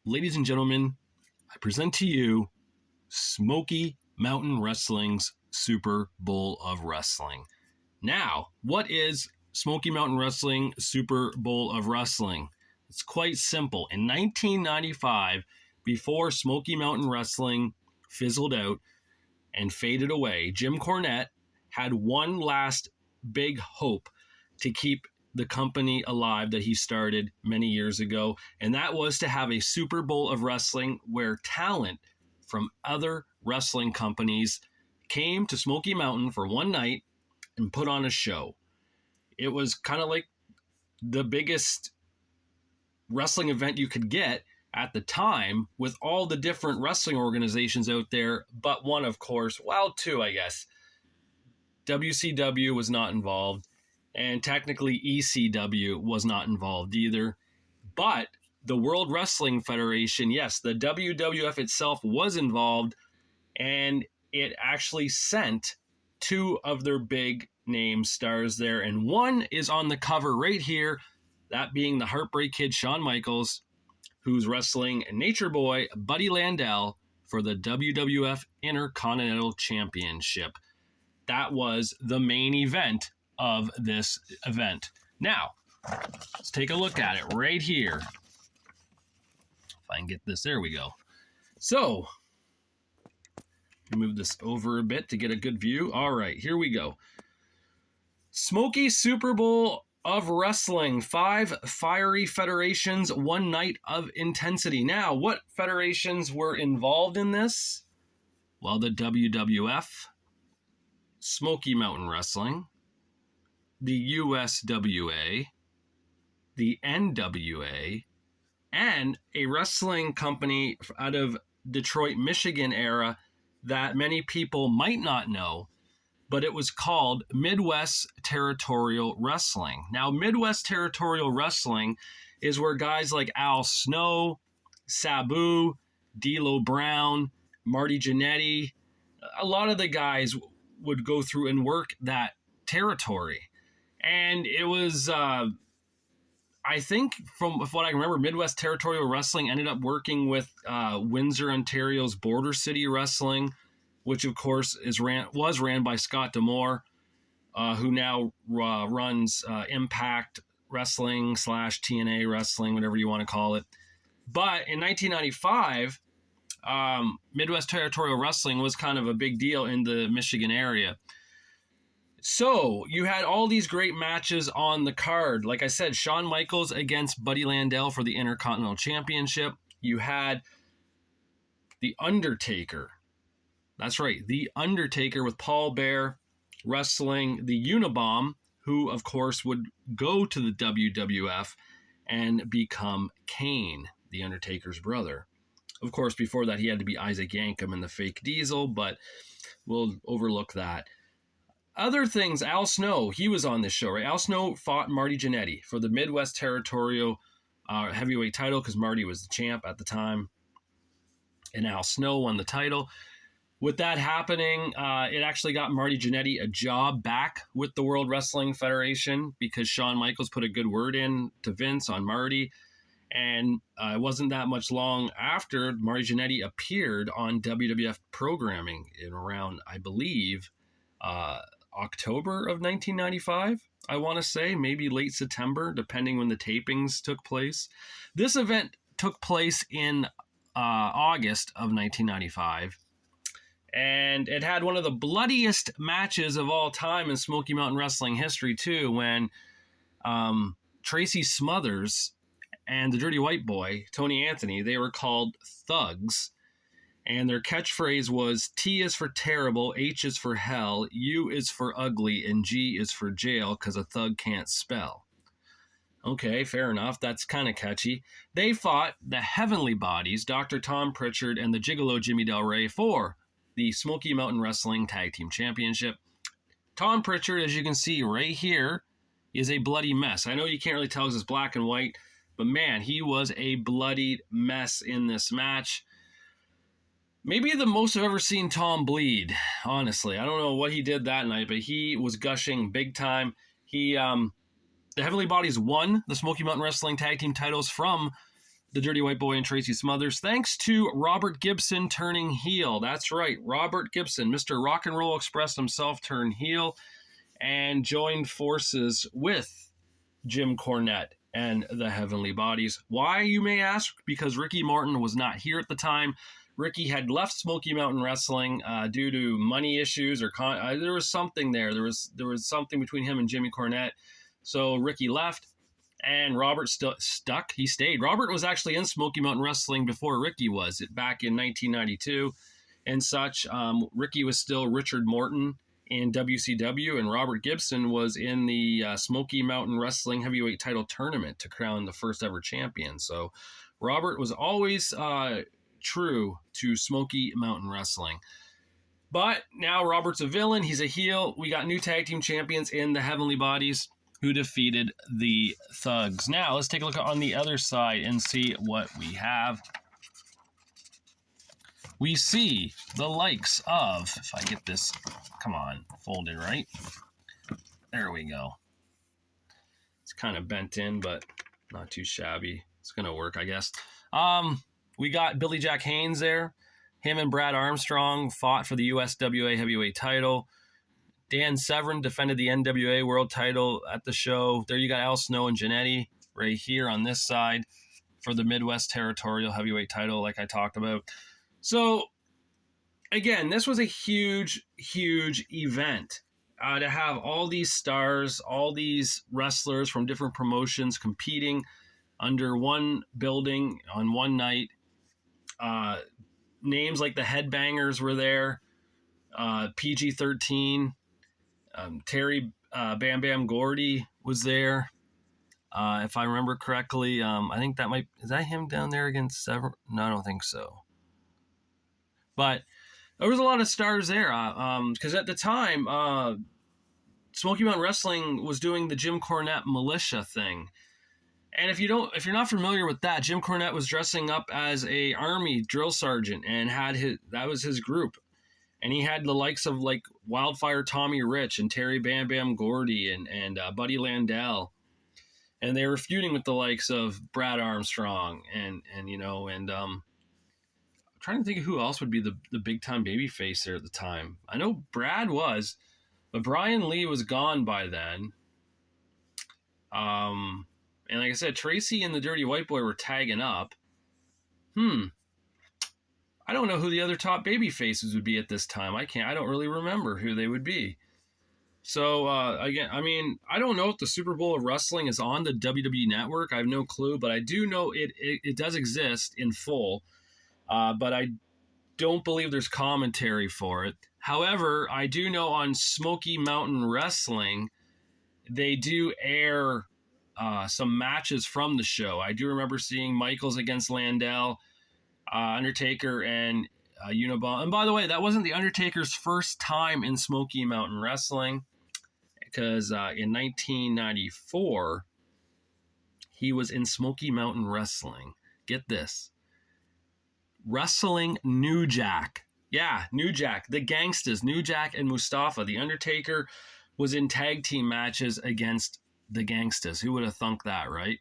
ladies and gentlemen, I present to you Smoky Mountain Wrestling's Super Bowl of Wrestling. Now, what is Smoky Mountain Wrestling Super Bowl of Wrestling? It's quite simple. In 1995, before Smoky Mountain Wrestling fizzled out and faded away, Jim Cornette had one last big hope to keep the company alive that he started many years ago, and that was to have a Super Bowl of Wrestling where talent from other wrestling companies came to Smoky Mountain for one night and put on a show. It was kind of like the biggest wrestling event you could get at the time, with all the different wrestling organizations out there, but one, of course, well, two, I guess. WCW was not involved, and technically ECW was not involved either. But the World Wrestling Federation, yes, the WWF itself was involved, and it actually sent two of their big name stars there, and one is on the cover right here, that being the Heartbreak Kid Shawn Michaels, who's wrestling Nature Boy Buddy Landel for the WWF Intercontinental Championship. That was the main event of this event. Now, let's take a look at it right here. If I can get this, there we go. So, move this over a bit to get a good view. All right, here we go. Smoky Super Bowl of Wrestling, 5 fiery federations, one night of intensity. Now, what federations were involved in this? Well, the WWF, Smoky Mountain Wrestling, the USWA, the NWA, and a wrestling company out of Detroit, Michigan era that many people might not know, but it was called Midwest Territorial Wrestling. Now, Midwest Territorial Wrestling is where guys like Al Snow, Sabu, D'Lo Brown, Marty Jannetty, a lot of the guys would go through and work that territory. And it was, I think from what I remember, Midwest Territorial Wrestling ended up working with Windsor, Ontario's Border City Wrestling, which of course was ran by Scott D'Amore, who now runs Impact Wrestling / TNA Wrestling, whatever you want to call it. But in 1995, Midwest Territorial Wrestling was kind of a big deal in the Michigan area. So you had all these great matches on the card. Like I said, Shawn Michaels against Buddy Landel for the Intercontinental Championship. You had The Undertaker. That's right, The Undertaker with Paul Bearer wrestling the Unabomb, who, of course, would go to the WWF and become Kane, The Undertaker's brother. Of course, before that, he had to be Isaac Yankem in the fake Diesel, but we'll overlook that. Other things, Al Snow, he was on this show, right? Al Snow fought Marty Jannetty for the Midwest Territorial heavyweight title because Marty was the champ at the time, and Al Snow won the title. With that happening, it actually got Marty Jannetty a job back with the World Wrestling Federation because Shawn Michaels put a good word in to Vince on Marty. And it wasn't that much long after Marty Jannetty appeared on WWF programming in around, I believe, October of 1995, I want to say, maybe late September, depending when the tapings took place. This event took place in August of 1995. And it had one of the bloodiest matches of all time in Smoky Mountain Wrestling history, too, when Tracy Smothers and the Dirty White Boy, Tony Anthony, they were called Thugs. And their catchphrase was T is for terrible, H is for hell, U is for ugly, and G is for jail because a thug can't spell. Okay, fair enough. That's kind of catchy. They fought the Heavenly Bodies, Dr. Tom Pritchard and the Gigolo Jimmy Del Rey, for the Smoky Mountain Wrestling Tag Team Championship. Tom Pritchard, as you can see right here, is a bloody mess. I know you can't really tell because it's black and white, but man, he was a bloodied mess in this match. Maybe the most I've ever seen Tom bleed, honestly. I don't know what he did that night, but he was gushing big time. The Heavenly Bodies won the Smoky Mountain Wrestling Tag Team titles from the Dirty White Boy and Tracy Smothers, thanks to Robert Gibson turning heel. That's right, Robert Gibson, Mr. Rock and Roll Express himself, turned heel and joined forces with Jim Cornette and the Heavenly Bodies. Why, you may ask? Because Ricky Morton was not here at the time. Ricky had left Smoky Mountain Wrestling due to money issues, or there was something there. There was something between him and Jimmy Cornette. So Ricky left, and Robert stuck. He stayed. Robert was actually in Smoky Mountain Wrestling before Ricky was, back in 1992 and such. Ricky was still Richard Morton in WCW, and Robert Gibson was in the Smoky Mountain Wrestling Heavyweight Title Tournament to crown the first ever champion. So Robert was always true to Smoky Mountain Wrestling. But now Robert's a villain. He's a heel. We got new tag team champions in the Heavenly Bodies who defeated the Thugs. Now let's take a look on the other side and see what we have. We see the likes of, if I get this, come on, folded right. There we go. It's kind of bent in, but not too shabby. It's going to work, I guess. We got Billy Jack Haynes there. Him and Brad Armstrong fought for the USWA heavyweight title. Dan Severn defended the NWA world title at the show. There you got Al Snow and Jannetty right here on this side for the Midwest Territorial heavyweight title, like I talked about. So, again, this was a huge, huge event to have all these stars, all these wrestlers from different promotions competing under one building on one night. Names like the Headbangers were there, PG-13, Terry Bam Bam Gordy was there. If I remember correctly, I think is that him down there against Severn? No, I don't think so. But there was a lot of stars there, because at the time, Smoky Mountain Wrestling was doing the Jim Cornette militia thing. And if you're not familiar with that, Jim Cornette was dressing up as a Army drill sergeant and that was his group. And he had the likes of like Wildfire Tommy Rich and Terry Bam Bam Gordy and Buddy Landell. And they were feuding with the likes of Brad Armstrong and I'm trying to think of who else would be the big time baby face there at the time. I know Brad was, but Brian Lee was gone by then. And like I said, Tracy and the Dirty White Boy were tagging up. I don't know who the other top baby faces would be at this time. I don't really remember who they would be. So, again, I mean, I don't know if the Super Bowl of Wrestling is on the WWE Network. I have no clue, but I do know it does exist in full. But I don't believe there's commentary for it. However, I do know on Smoky Mountain Wrestling, they do air some matches from the show. I do remember seeing Michaels against Landell, Undertaker, and Unabomber. And by the way, that wasn't the Undertaker's first time in Smoky Mountain Wrestling, because in 1994, he was in Smoky Mountain Wrestling. Get this. Wrestling New Jack. Yeah, New Jack. The Gangstas, New Jack and Mustafa. The Undertaker was in tag team matches against the Gangstas. Who would have thunk that, right?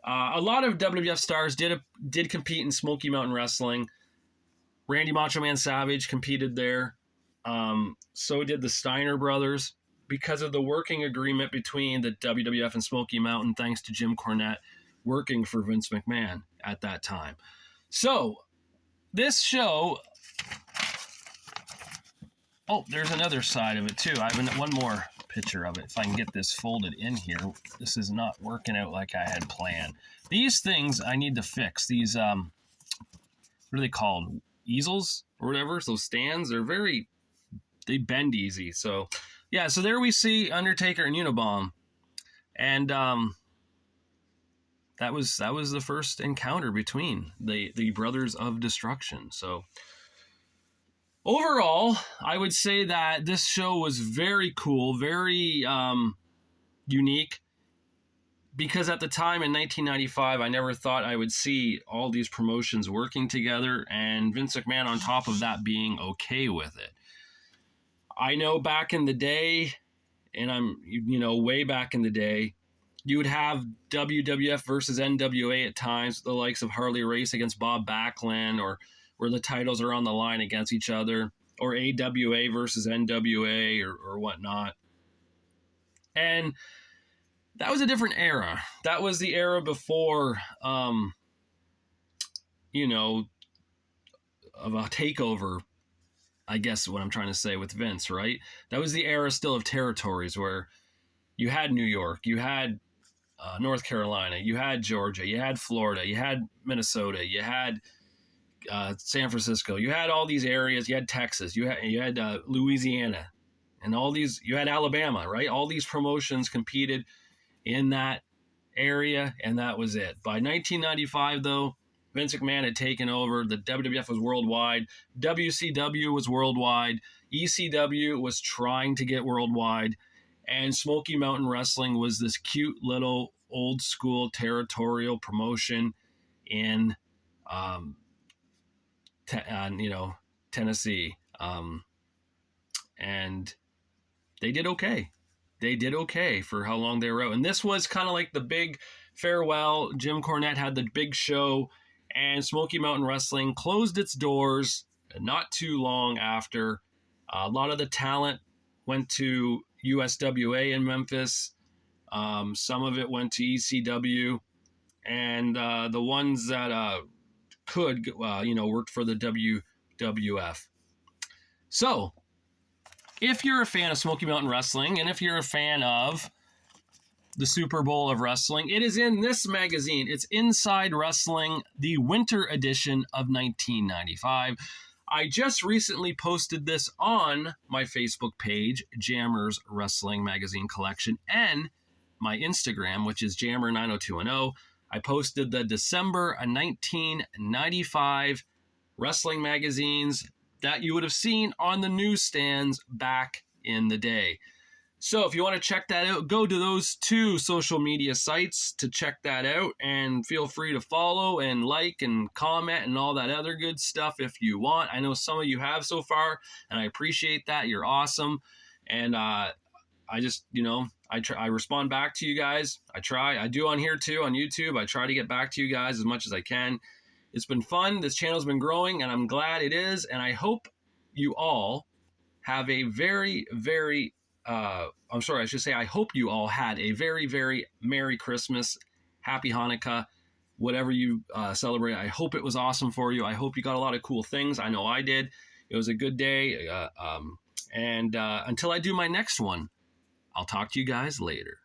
A lot of WWF stars did compete in Smoky Mountain Wrestling. Randy Macho Man Savage competed there. So did the Steiner brothers, because of the working agreement between the WWF and Smoky Mountain, thanks to Jim Cornette working for Vince McMahon at that time. So, this show... Oh, there's another side of it, too. I have one more picture of it. If I can get this folded in here. This is not working out like I had planned. These things I need to fix. These, what are they called? Easels or whatever? So stands, they bend easy. So, yeah, so there we see Undertaker and Unabomber. And, that was the first encounter between the Brothers of Destruction. So overall, I would say that this show was very cool, very unique, because at the time in 1995, I never thought I would see all these promotions working together, and Vince McMahon on top of that being okay with it. I know back in the day, and I'm way back in the day, You would have WWF versus NWA at times, the likes of Harley Race against Bob Backlund, or where the titles are on the line against each other, or AWA versus NWA, or whatnot. And that was a different era. That was the era before, you know, of a takeover, I guess what I'm trying to say with Vince, right? That was the era still of territories where you had New York, you had North Carolina, you had Georgia, you had Florida, you had Minnesota, you had San Francisco, you had all these areas, you had Texas, you had Louisiana, and all these, you had Alabama, right? All these promotions competed in that area, and that was it. By 1995, though, Vince McMahon had taken over. The WWF was worldwide. WCW was worldwide. ECW was trying to get worldwide. And Smoky Mountain Wrestling was this cute little old school territorial promotion in, Tennessee. And they did okay. They did okay for how long they were out. And this was kind of like the big farewell. Jim Cornette had the big show, and Smoky Mountain Wrestling closed its doors not too long after. A lot of the talent went to USWA in Memphis. Some of it went to ECW. And the ones that could, worked for the WWF. So, if you're a fan of Smoky Mountain Wrestling, and if you're a fan of the Super Bowl of Wrestling, it is in this magazine. It's Inside Wrestling, the winter edition of 1995. I just recently posted this on my Facebook page, Jammer's Wrestling Magazine Collection, and my Instagram, which is Jammer90210. I posted the December 1995 wrestling magazines that you would have seen on the newsstands back in the day. So if you want to check that out, go to those two social media sites to check that out, and feel free to follow and like and comment and all that other good stuff if you want. I know some of you have so far, and I appreciate that. You're awesome. And I just, I respond back to you guys. I do on here too, on YouTube. I try to get back to you guys as much as I can. It's been fun. This channel's been growing, and I'm glad it is. And I hope you all have a very, very, I hope you all had a very, very Merry Christmas, Happy Hanukkah, whatever you celebrate. I hope it was awesome for you. I hope you got a lot of cool things. I know I did. It was a good day. And until I do my next one, I'll talk to you guys later.